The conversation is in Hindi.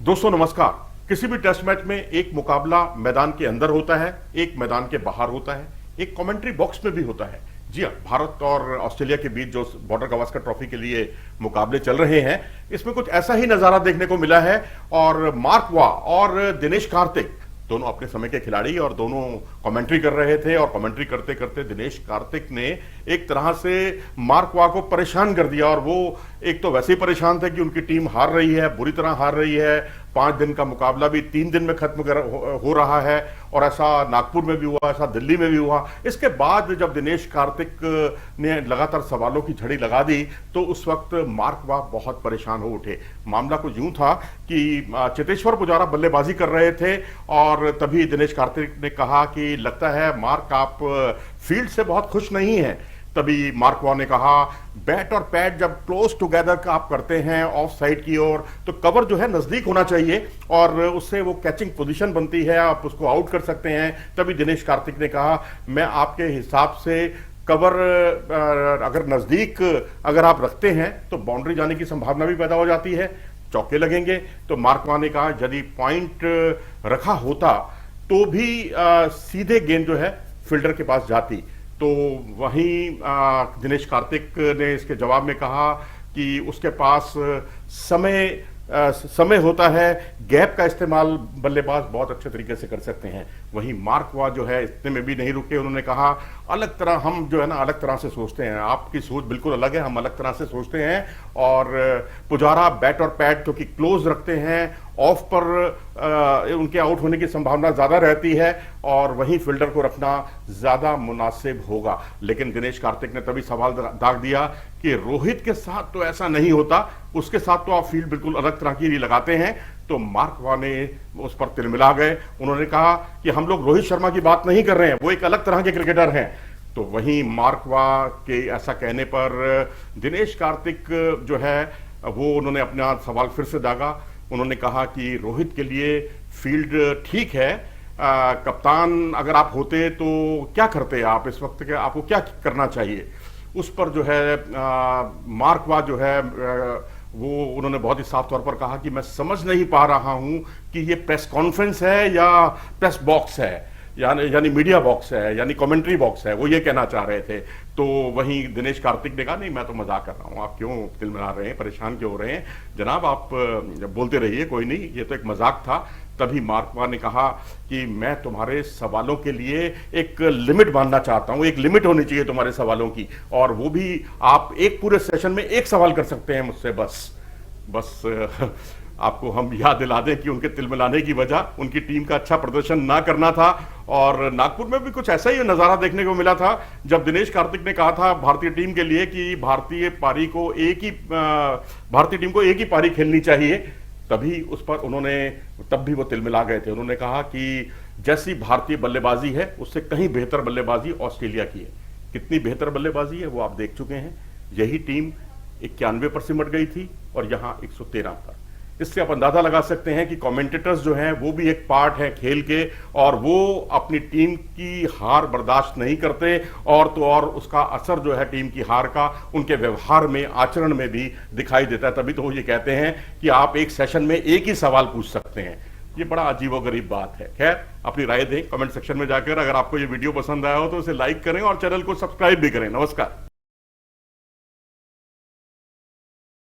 दोस्तों नमस्कार। किसी भी टेस्ट मैच में एक मुकाबला मैदान के अंदर होता है, एक मैदान के बाहर होता है, एक कमेंट्री बॉक्स में भी होता है। जी हाँ, भारत और ऑस्ट्रेलिया के बीच जो बॉर्डर गावस्कर ट्रॉफी के लिए मुकाबले चल रहे हैं, इसमें कुछ ऐसा ही नजारा देखने को मिला है। और मार्क वाह और दिनेश कार्तिक दोनों अपने समय के खिलाड़ी और दोनों कमेंट्री कर रहे थे। और कमेंट्री करते करते दिनेश कार्तिक ने एक तरह से मार्क वाह को परेशान कर दिया। और वो एक तो वैसे ही परेशान थे कि उनकी टीम हार रही है, बुरी तरह हार रही है। 5 दिन का मुकाबला भी 3 दिन में खत्म हो रहा है। और ऐसा नागपुर में भी हुआ, ऐसा दिल्ली में भी हुआ। इसके बाद जब दिनेश कार्तिक ने लगातार सवालों की झड़ी लगा दी तो उस वक्त मार्क वाह बहुत परेशान हो उठे। मामला कुछ यूं था कि चेतेश्वर पुजारा बल्लेबाजी कर रहे थे और तभी दिनेश कार्तिक ने कहा कि लगता है मार्क आप फील्ड से बहुत खुश नहीं हैं। तभी मार्क वाह ने कहा बैट और पैड जब क्लोज टुगेदर का आप करते हैं ऑफ साइड की ओर तो कवर जो है नजदीक होना चाहिए और उससे वो कैचिंग पोजीशन बनती है, आप उसको आउट कर सकते हैं। तभी दिनेश कार्तिक ने कहा मैं आपके हिसाब से कवर अगर नजदीक अगर आप रखते हैं तो बाउंड्री जाने की संभावना भी पैदा हो जाती है, चौके लगेंगे। तो मार्क वाह ने कहा यदि पॉइंट रखा होता तो भी सीधे गेंद जो है फील्डर के पास जाती। तो वहीं दिनेश कार्तिक ने इसके जवाब में कहा कि उसके पास समय होता है, गैप का इस्तेमाल बल्लेबाज बहुत अच्छे तरीके से कर सकते हैं। वहीं मार्क वाह जो है इतने में भी नहीं रुके, उन्होंने कहा अलग तरह हम जो है ना अलग तरह से सोचते हैं, आपकी सोच बिल्कुल अलग है, हम अलग तरह से सोचते हैं। और पुजारा बैट और पैड क्योंकि क्लोज रखते हैं, ऑफ पर उनके आउट होने की संभावना ज्यादा रहती है और वहीं फील्डर को रखना ज्यादा मुनासिब होगा। लेकिन दिनेश कार्तिक ने तभी सवाल दाग दिया कि रोहित के साथ तो ऐसा नहीं होता, उसके साथ तो आप फील्ड बिल्कुल अलग तरह की लगाते हैं। तो मार्क वाह ने उस पर तिलमिला गए। उन्होंने कहा कि हम लोग रोहित शर्मा की बात नहीं कर रहे हैं, वो एक अलग तरह के क्रिकेटर हैं। तो वहीं मार्क वाह के ऐसा कहने पर दिनेश कार्तिक जो है वो उन्होंने अपना सवाल फिर से दागा। उन्होंने कहा कि रोहित के लिए फील्ड ठीक है, कप्तान अगर आप होते तो क्या करते आप इस वक्त के, आपको क्या करना चाहिए। उस पर जो है मार्क वाह जो है वो उन्होंने बहुत ही साफ तौर पर कहा कि मैं समझ नहीं पा रहा हूं कि ये प्रेस कॉन्फ्रेंस है या प्रेस बॉक्स है, यानी मीडिया बॉक्स है, यानी कमेंट्री बॉक्स है, वो ये कहना चाह रहे थे। तो वहीं दिनेश कार्तिक ने कहा नहीं मैं तो मजाक कर रहा हूं, आप क्यों तिलमिला रहे हैं, परेशान क्यों हो रहे हैं जनाब, आप बोलते रहिए, कोई नहीं, ये तो एक मजाक था। तभी मार्क वाह ने कहा कि मैं तुम्हारे सवालों के लिए एक लिमिट बांधना चाहता हूं, एक लिमिट होनी चाहिए तुम्हारे सवालों की, और वो भी आप एक पूरे सेशन में एक सवाल कर सकते हैं मुझसे बस आपको हम याद दिला दें कि उनके तिलमिलाने की वजह उनकी टीम का अच्छा प्रदर्शन ना करना था। और नागपुर में भी कुछ ऐसा ही नजारा देखने को मिला था जब दिनेश कार्तिक ने कहा था भारतीय टीम के लिए कि भारतीय टीम को एक ही पारी खेलनी चाहिए। तभी उस पर तब भी वो तिलमिला गए थे। उन्होंने कहा कि जैसी भारतीय बल्लेबाजी है उससे कहीं बेहतर बल्लेबाजी ऑस्ट्रेलिया की है। कितनी बेहतर बल्लेबाजी है वो आप देख चुके हैं। यही टीम 91 पर सिमट गई थी और यहां 113 पर। इससे आप अंदाजा लगा सकते हैं कि कमेंटेटर्स जो हैं वो भी एक पार्ट है खेल के, और वो अपनी टीम की हार बर्दाश्त नहीं करते। और तो और उसका असर जो है टीम की हार का उनके व्यवहार में, आचरण में भी दिखाई देता है। तभी तो वो ये कहते हैं कि आप एक सेशन में एक ही सवाल पूछ सकते हैं। ये बड़ा अजीबोगरीब बात है। खैर, अपनी राय दें कमेंट सेक्शन में जाकर। अगर आपको ये वीडियो पसंद आया हो तो इसे लाइक करें और चैनल को सब्सक्राइब भी करें। नमस्कार।